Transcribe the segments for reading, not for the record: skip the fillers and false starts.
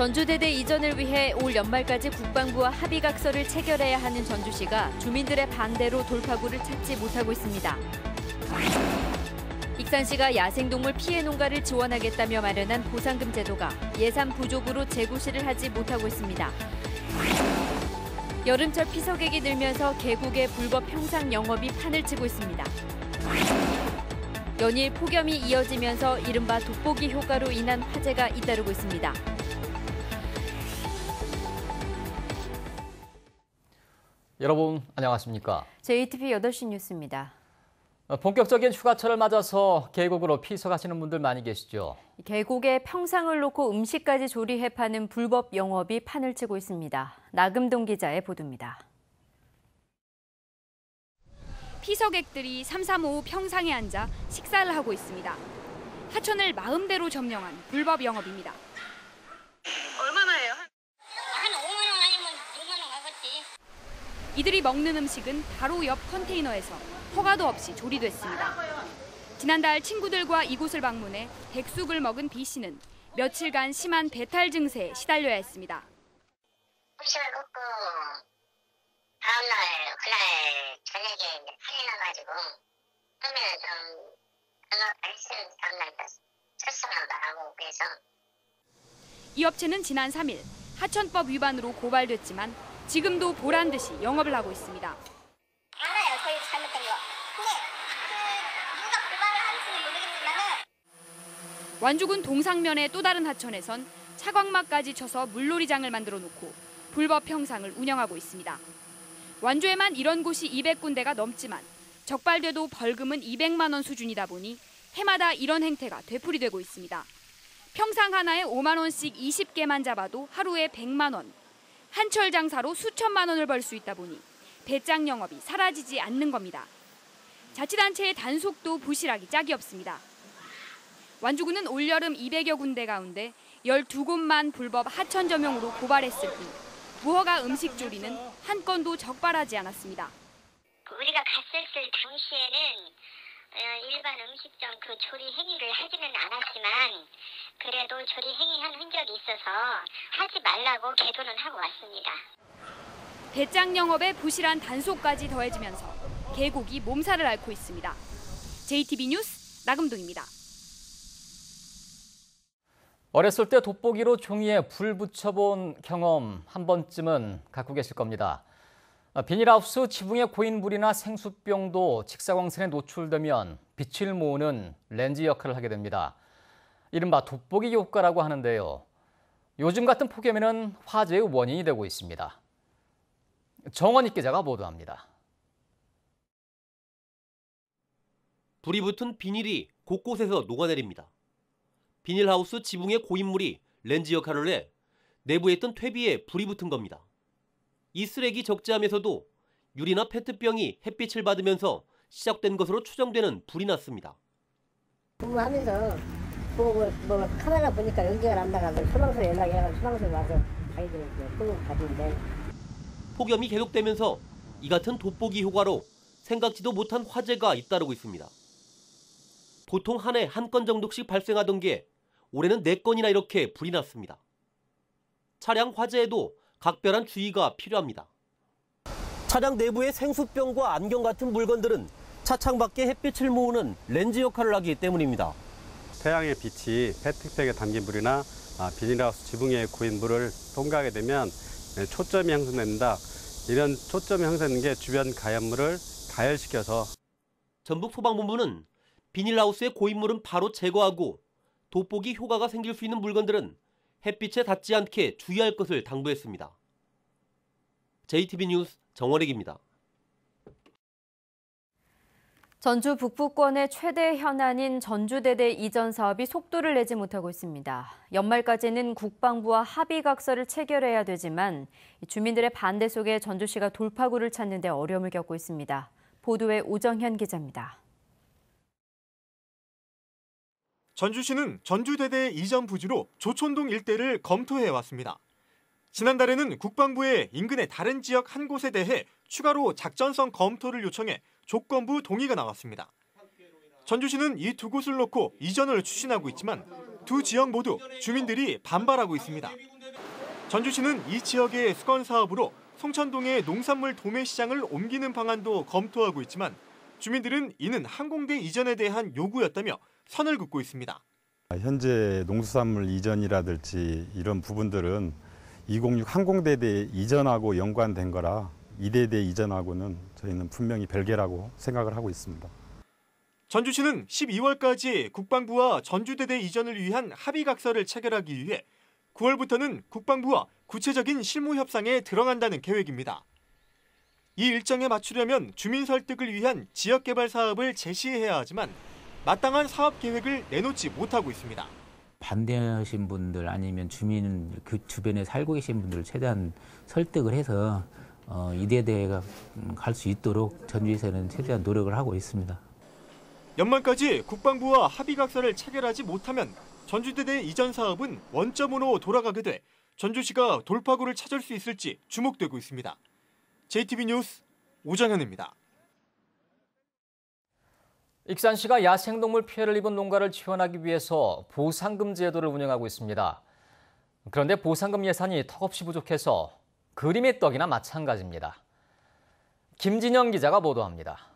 전주대대 이전을 위해 올 연말까지 국방부와 합의각서를 체결해야 하는 전주시가 주민들의 반대로 돌파구를 찾지 못하고 있습니다. 익산시가 야생동물 피해 농가를 지원하겠다며 마련한 보상금 제도가 예산 부족으로 재구시를 하지 못하고 있습니다. 여름철 피서객이 늘면서 계곡의 불법 평상 영업이 판을 치고 있습니다. 연일 폭염이 이어지면서 이른바 돋보기 효과로 인한 화재가 잇따르고 있습니다. 여러분 안녕하십니까? JTB 8시 뉴스입니다. 본격적인 휴가철을 맞아서 계곡으로 피서 가시는 분들 많이 계시죠? 계곡에 평상을 놓고 음식까지 조리해 파는 불법 영업이 판을 치고 있습니다. 나금동 기자의 보도입니다. 피서객들이 335 평상에 앉아 식사를 하고 있습니다. 하천을 마음대로 점령한 불법 영업입니다. 얼마나 해요? 한 5만 원 아니면 6만 원 가겠지. 이들이 먹는 음식은 바로 옆 컨테이너에서 허가도 없이 조리됐습니다. 지난달 친구들과 이곳을 방문해 백숙을 먹은 B 씨는 며칠간 심한 배탈 증세에 시달려야 했습니다. 음식을 먹고 다음날 그날 저녁에 한이 나가지고 그러면 좀 연락 안 했으면 다음날 출석한다 하고 그래서 이 업체는 지난 3일 하천법 위반으로 고발됐지만 지금도 보란 듯이 영업을 하고 있습니다. 알아요, 저희 잘못된 거. 근데 누가 고발을 하는지는 모르겠지만은 완주군 동상면의 또 다른 하천에선 차광막까지 쳐서 물놀이장을 만들어 놓고 불법 평상을 운영하고 있습니다. 완주에만 이런 곳이 200군데가 넘지만 적발돼도 벌금은 200만 원 수준이다 보니 해마다 이런 행태가 되풀이되고 있습니다. 평상 하나에 5만 원씩 20개만 잡아도 하루에 100만 원. 한철 장사로 수천만 원을 벌 수 있다 보니 배짱 영업이 사라지지 않는 겁니다. 자치단체의 단속도 부실하기 짝이 없습니다. 완주군은 올여름 200여 군데 가운데 12곳만 불법 하천 점용으로 고발했을 뿐 무허가 음식 조리는 한 건도 적발하지 않았습니다. 우리가 갔었을 당시에는 일반 음식점 그 조리 행위를 하지는 않았지만 그래도 조리 행위한 흔적이 있어서 하지 말라고 계도는 하고 왔습니다. 배짱 영업에 부실한 단속까지 더해지면서 계곡이 몸살을 앓고 있습니다. JTB 뉴스 나금동입니다. 어렸을 때 돋보기로 종이에 불 붙여본 경험 한 번쯤은 갖고 계실 겁니다. 비닐하우스 지붕에 고인 물이나 생수병도 직사광선에 노출되면 빛을 모으는 렌즈 역할을 하게 됩니다. 이른바 돋보기 효과라고 하는데요. 요즘 같은 폭염에는 화재의 원인이 되고 있습니다. 정원익 기자가 보도합니다. 불이 붙은 비닐이 곳곳에서 녹아내립니다. 비닐하우스 지붕의 고인물이 렌즈 역할을 해 내부에 있던 퇴비에 불이 붙은 겁니다. 이 쓰레기 적재함에서도 유리나 페트병이 햇빛을 받으면서 시작된 것으로 추정되는 불이 났습니다. 근무하면서 카메라 보니까 연기가 난다고 소방서에 연락해가지고 소방서에 와서 아이들 끌고 가던데. 폭염이 계속되면서 이 같은 돋보기 효과로 생각지도 못한 화재가 잇따르고 있습니다. 보통 한 해 한 건 정도씩 발생하던 게 올해는 4건이나 이렇게 불이 났습니다. 차량 화재에도 각별한 주의가 필요합니다. 차량 내부의 생수병과 안경 같은 물건들은 차창 밖에 햇빛을 모으는 렌즈 역할을 하기 때문입니다. 태양의 빛이 페트병에 담긴 물이나 비닐하우스 지붕에 고인 물을 통과하게 되면 초점이 형성된다. 이런 초점이 형성되는 게 주변 가연물을 가열시켜서 전북소방본부는 비닐하우스의 고인물은 바로 제거하고 돋보기 효과가 생길 수 있는 물건들은 햇빛에 닿지 않게 주의할 것을 당부했습니다. JTB 뉴스 정원익입니다. 전주 북부권의 최대 현안인 전주대대 이전 사업이 속도를 내지 못하고 있습니다. 연말까지는 국방부와 합의각서를 체결해야 되지만 주민들의 반대 속에 전주시가 돌파구를 찾는 데 어려움을 겪고 있습니다. 보도에 오정현 기자입니다. 전주시는 전주대대 이전 부지로 조촌동 일대를 검토해왔습니다. 지난달에는 국방부에 인근의 다른 지역 한 곳에 대해 추가로 작전성 검토를 요청해 조건부 동의가 나왔습니다. 전주시는 이 두 곳을 놓고 이전을 추진하고 있지만 두 지역 모두 주민들이 반발하고 있습니다. 전주시는 이 지역의 수건 사업으로 송천동의 농산물 도매시장을 옮기는 방안도 검토하고 있지만 주민들은 이는 항공대 이전에 대한 요구였다며 선을 긋고 있습니다. 현재 농수산물 이전이라든지 이런 부분들은 206 항공대대 이전하고 연관된 거라 이대대 이전하고는 저희는 분명히 별개라고 생각을 하고 있습니다. 전주시는 12월까지 국방부와 전주대대 이전을 위한 합의각서를 체결하기 위해 9월부터는 국방부와 구체적인 실무 협상에 들어간다는 계획입니다. 이 일정에 맞추려면 주민 설득을 위한 지역개발 사업을 제시해야 하지만 마땅한 사업 계획을 내놓지 못하고 있습니다. 반대하신 분들 아니면 주민 그 주변에 살고 계신 분들을 최대한 설득을 해서 이대대가 갈 수 있도록 전주시에서는 최대한 노력을 하고 있습니다. 연말까지 국방부와 합의각서를 체결하지 못하면 전주대대 이전 사업은 원점으로 돌아가게 돼 전주시가 돌파구를 찾을 수 있을지 주목되고 있습니다. JTB 뉴스 오정현입니다. 익산시가 야생동물 피해를 입은 농가를 지원하기 위해서 보상금 제도를 운영하고 있습니다. 그런데 보상금 예산이 턱없이 부족해서 그림의 떡이나 마찬가지입니다. 김진영 기자가 보도합니다.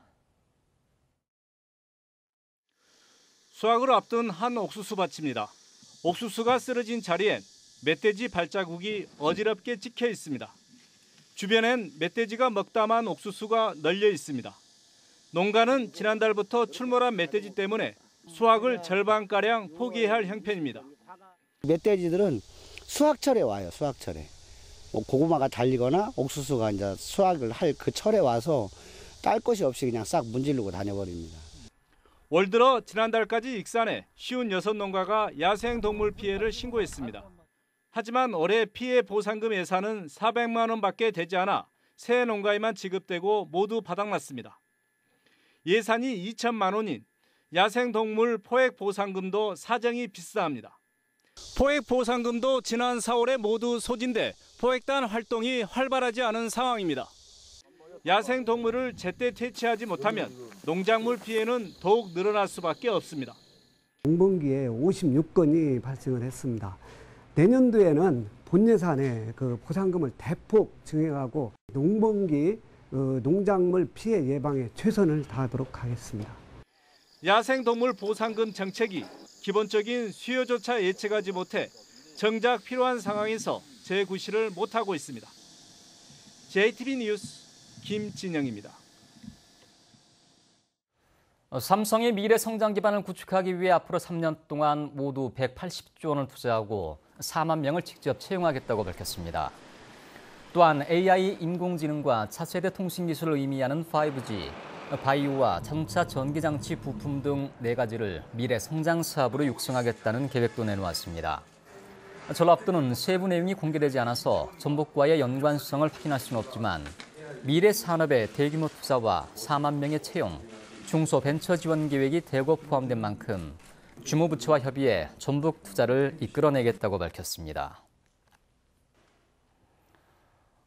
수확을 앞둔 한 옥수수 밭입니다. 옥수수가 쓰러진 자리엔 멧돼지 발자국이 어지럽게 찍혀 있습니다. 주변엔 멧돼지가 먹담한 옥수수가 널려 있습니다. 농가는 지난달부터 출몰한 멧돼지 때문에 수확을 절반가량 포기해야 할 형편입니다. 멧돼지들은 수확철에 와요, 수확철에. 고구마가 달리거나 옥수수가 이제 수확을 할 그 철에 와서 딸 것이 없이 그냥 싹 문지르고 다녀버립니다. 올 들어 지난달까지 익산에 56농가가 야생동물 피해를 신고했습니다. 하지만 올해 피해 보상금 예산은 400만 원밖에 되지 않아 세 농가에만 지급되고 모두 바닥났습니다. 예산이 2천만 원인 야생동물 포획 보상금도 사정이 비싸합니다. 포획 보상금도 지난 4월에 모두 소진돼 포획단 활동이 활발하지 않은 상황입니다. 야생동물을 제때 퇴치하지 못하면 농작물 피해는 더욱 늘어날 수밖에 없습니다. 농번기에 56건이 발생을 했습니다. 내년도에는 본 예산에 그 보상금을 대폭 증액하고 농번기 농작물 피해 예방에 최선을 다하도록 하겠습니다. 야생동물 보상금 정책이 기본적인 수요조차 예측하지 못해 정작 필요한 상황에서 재구실을 못하고 있습니다. JTB 뉴스 김진영입니다. 삼성이 미래 성장 기반을 구축하기 위해 앞으로 3년 동안 모두 180조 원을 투자하고 4만 명을 직접 채용하겠다고 밝혔습니다. 또한 AI 인공지능과 차세대 통신기술을 의미하는 5G, 바이오와 자동차 전기장치 부품 등 4가지를 미래 성장 사업으로 육성하겠다는 계획도 내놓았습니다. 전랍도는 세부 내용이 공개되지 않아서 전북과의 연관성을 확인할 수는 없지만 미래 산업의 대규모 투자와 4만 명의 채용, 중소벤처 지원 계획이 대거 포함된 만큼 주무부처와 협의해 전북 투자를 이끌어내겠다고 밝혔습니다.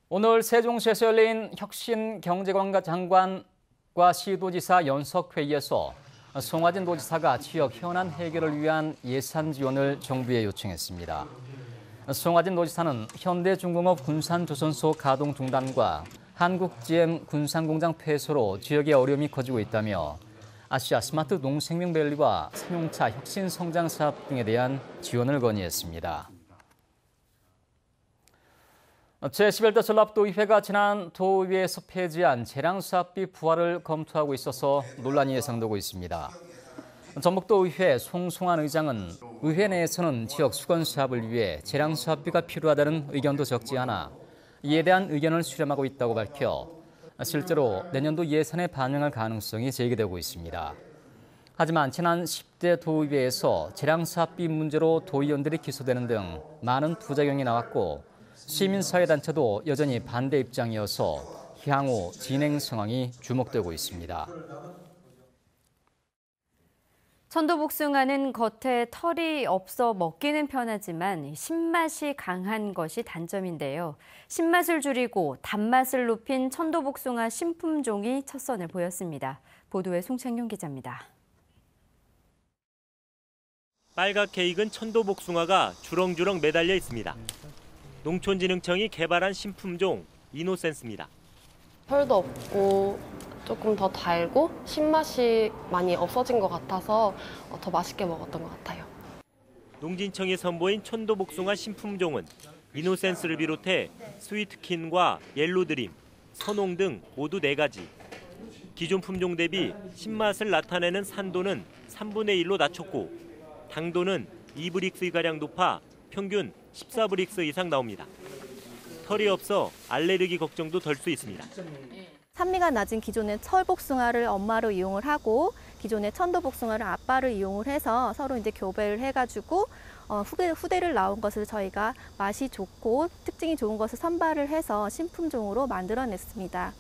오늘 세종시에서 열린 혁신경제관과 장관과 시도지사 연석회의에서 송화진 도지사가 지역 현안 해결을 위한 예산 지원을 정부에 요청했습니다. 송화진 도지사는 현대중공업 군산조선소 가동 중단과 한국GM 군산공장 폐소로 지역의 어려움이 커지고 있다며 아시아 스마트 농생명밸리와 삼용차 혁신성장사업 등에 대한 지원을 건의했습니다. 제11대 전라도의회가 지난 도의회에서 폐지한 재량수합비 부활을 검토하고 있어서 논란이 예상되고 있습니다. 전북도의회 송송환 의장은 의회 내에서는 지역 수건수합을 위해 재량수합비가 필요하다는 의견도 적지 않아 이에 대한 의견을 수렴하고 있다고 밝혀 실제로 내년도 예산에 반영할 가능성이 제기되고 있습니다. 하지만 지난 10대 도의회에서 재량수합비 문제로 도의원들이 기소되는 등 많은 부작용이 나왔고 시민사회단체도 여전히 반대 입장이어서 향후 진행 상황이 주목되고 있습니다. 천도복숭아는 겉에 털이 없어 먹기는 편하지만 신맛이 강한 것이 단점인데요. 신맛을 줄이고 단맛을 높인 천도복숭아 신품종이 첫 선을 보였습니다. 보도에 송창용 기자입니다. 빨갛게 익은 천도복숭아가 주렁주렁 매달려 있습니다. 농촌진흥청이 개발한 신품종 이노센스입니다. 털도 없고 조금 더 달고 신맛이 많이 없어진 것 같아서 더 맛있게 먹었던 것 같아요. 농진청이 선보인 천도복숭아 신품종은 이노센스를 비롯해 스위트킨과 옐로드림, 선홍 등 모두 4가지. 기존 품종 대비 신맛을 나타내는 산도는 3분의 1로 낮췄고 당도는 2브릭스가량 높아 평균 14브릭스 이상 나옵니다. 털이 없어 알레르기 걱정도 덜 수 있습니다. 산미가 낮은 기존의 철복숭아를 엄마로 이용을 하고 기존의 천도복숭아를 아빠를 이용을 해서 서로 이제 교배를 해가지고 후대를 나온 것을 저희가 맛이 좋고 특징이 좋은 것을 선발을 해서 신품종으로 만들어냈습니다.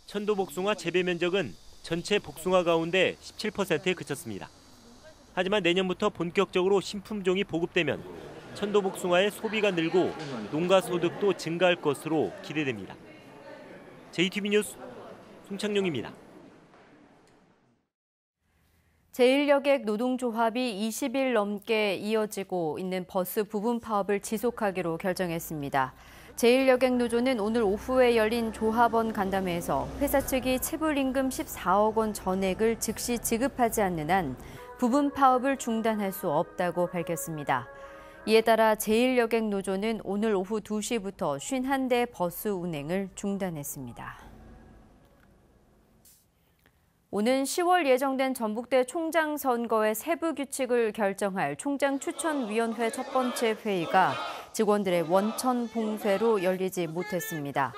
천도복숭아 재배 면적은 전체 복숭아 가운데 17%에 그쳤습니다. 하지만 내년부터 본격적으로 신품종이 보급되면 천도복숭아의 소비가 늘고 농가 소득도 증가할 것으로 기대됩니다. JTB 뉴스 송창용입니다. 제1여객 노동조합이 20일 넘게 이어지고 있는 버스 부분 파업을 지속하기로 결정했습니다. 제1여객 노조는 오늘 오후에 열린 조합원 간담회에서 회사 측이 체불임금 14억 원 전액을 즉시 지급하지 않는 한 부분 파업을 중단할 수 없다고 밝혔습니다. 이에 따라 제1여객 노조는 오늘 오후 2시부터 51대 버스 운행을 중단했습니다. 오는 10월 예정된 전북대 총장 선거의 세부 규칙을 결정할 총장 추천위원회 첫 번째 회의가 직원들의 원천 봉쇄로 열리지 못했습니다.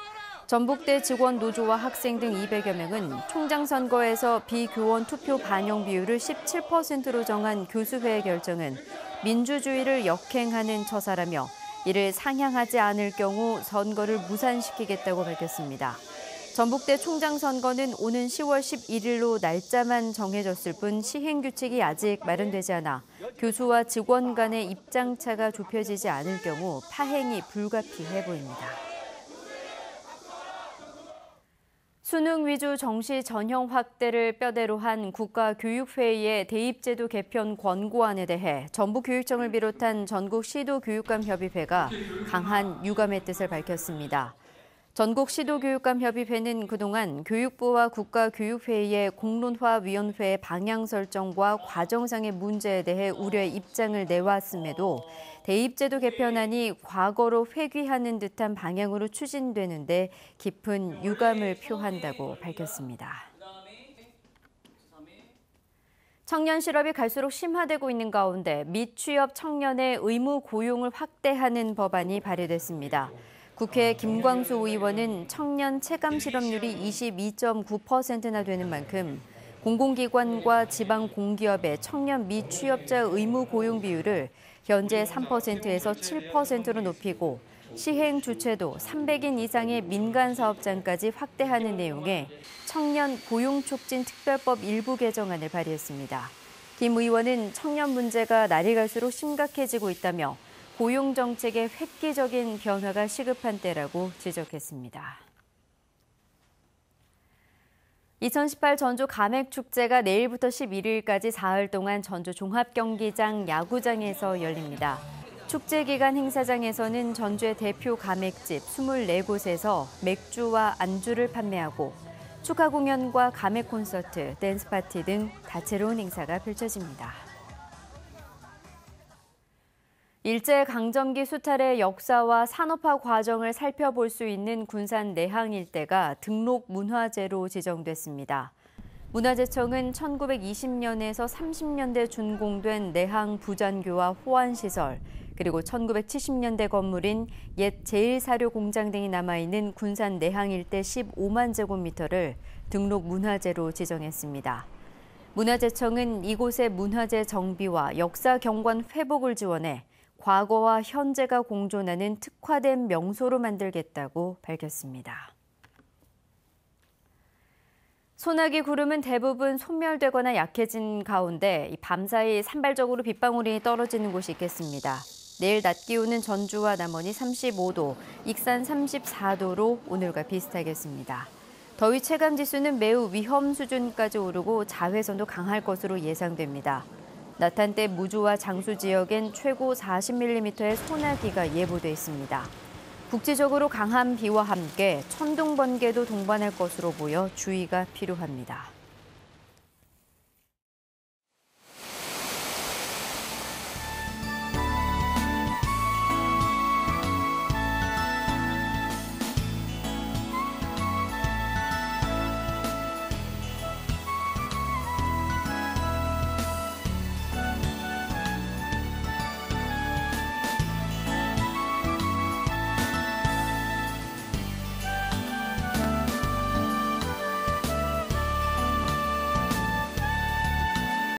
전북대 직원 노조와 학생 등 200여 명은 총장 선거에서 비교원 투표 반영 비율을 17%로 정한 교수회의 결정은 민주주의를 역행하는 처사라며 이를 상향하지 않을 경우 선거를 무산시키겠다고 밝혔습니다. 전북대 총장 선거는 오는 10월 11일로 날짜만 정해졌을 뿐 시행 규칙이 아직 마련되지 않아 교수와 직원 간의 입장차가 좁혀지지 않을 경우 파행이 불가피해 보입니다. 수능 위주 정시 전형 확대를 뼈대로 한 국가교육회의의 대입제도 개편 권고안에 대해 전북교육청을 비롯한 전국 시도교육감협의회가 강한 유감의 뜻을 밝혔습니다. 전국 시도교육감협의회는 그동안 교육부와 국가교육회의의 공론화위원회의 방향 설정과 과정상의 문제에 대해 우려의 입장을 내왔음에도 대입제도 개편안이 과거로 회귀하는 듯한 방향으로 추진되는데 깊은 유감을 표한다고 밝혔습니다. 청년 실업이 갈수록 심화되고 있는 가운데 미취업 청년의 의무 고용을 확대하는 법안이 발의됐습니다. 국회 김광수 의원은 청년 체감 실업률이 22.9%나 되는 만큼 공공기관과 지방 공기업의 청년 미취업자 의무 고용 비율을 현재 3%에서 7%로 높이고 시행 주체도 300인 이상의 민간 사업장까지 확대하는 내용의 청년 고용 촉진 특별법 일부 개정안을 발의했습니다. 김 의원은 청년 문제가 날이 갈수록 심각해지고 있다며 고용 정책의 획기적인 변화가 시급한 때라고 지적했습니다. 2018 전주 가맥축제가 내일부터 11일까지 사흘 동안 전주 종합경기장 야구장에서 열립니다. 축제 기간 행사장에서는 전주의 대표 가맥집 24곳에서 맥주와 안주를 판매하고 축하 공연과 가맥 콘서트, 댄스 파티 등 다채로운 행사가 펼쳐집니다. 일제강점기 수탈의 역사와 산업화 과정을 살펴볼 수 있는 군산 내항 일대가 등록 문화재로 지정됐습니다. 문화재청은 1920년에서 30년대 준공된 내항 부전교와 호환시설, 그리고 1970년대 건물인 옛 제1사료공장 등이 남아있는 군산 내항 일대 15만 제곱미터를 등록 문화재로 지정했습니다. 문화재청은 이곳의 문화재 정비와 역사 경관 회복을 지원해 과거와 현재가 공존하는 특화된 명소로 만들겠다고 밝혔습니다. 소나기 구름은 대부분 소멸되거나 약해진 가운데 밤사이 산발적으로 빗방울이 떨어지는 곳이 있겠습니다. 내일 낮 기온은 전주와 남원이 35도, 익산 34도로 오늘과 비슷하겠습니다. 더위 체감 지수는 매우 위험 수준까지 오르고 자외선도 강할 것으로 예상됩니다. 낮 한때 무주와 장수 지역엔 최고 40mm의 소나기가 예보돼 있습니다. 국지적으로 강한 비와 함께 천둥 번개도 동반할 것으로 보여 주의가 필요합니다.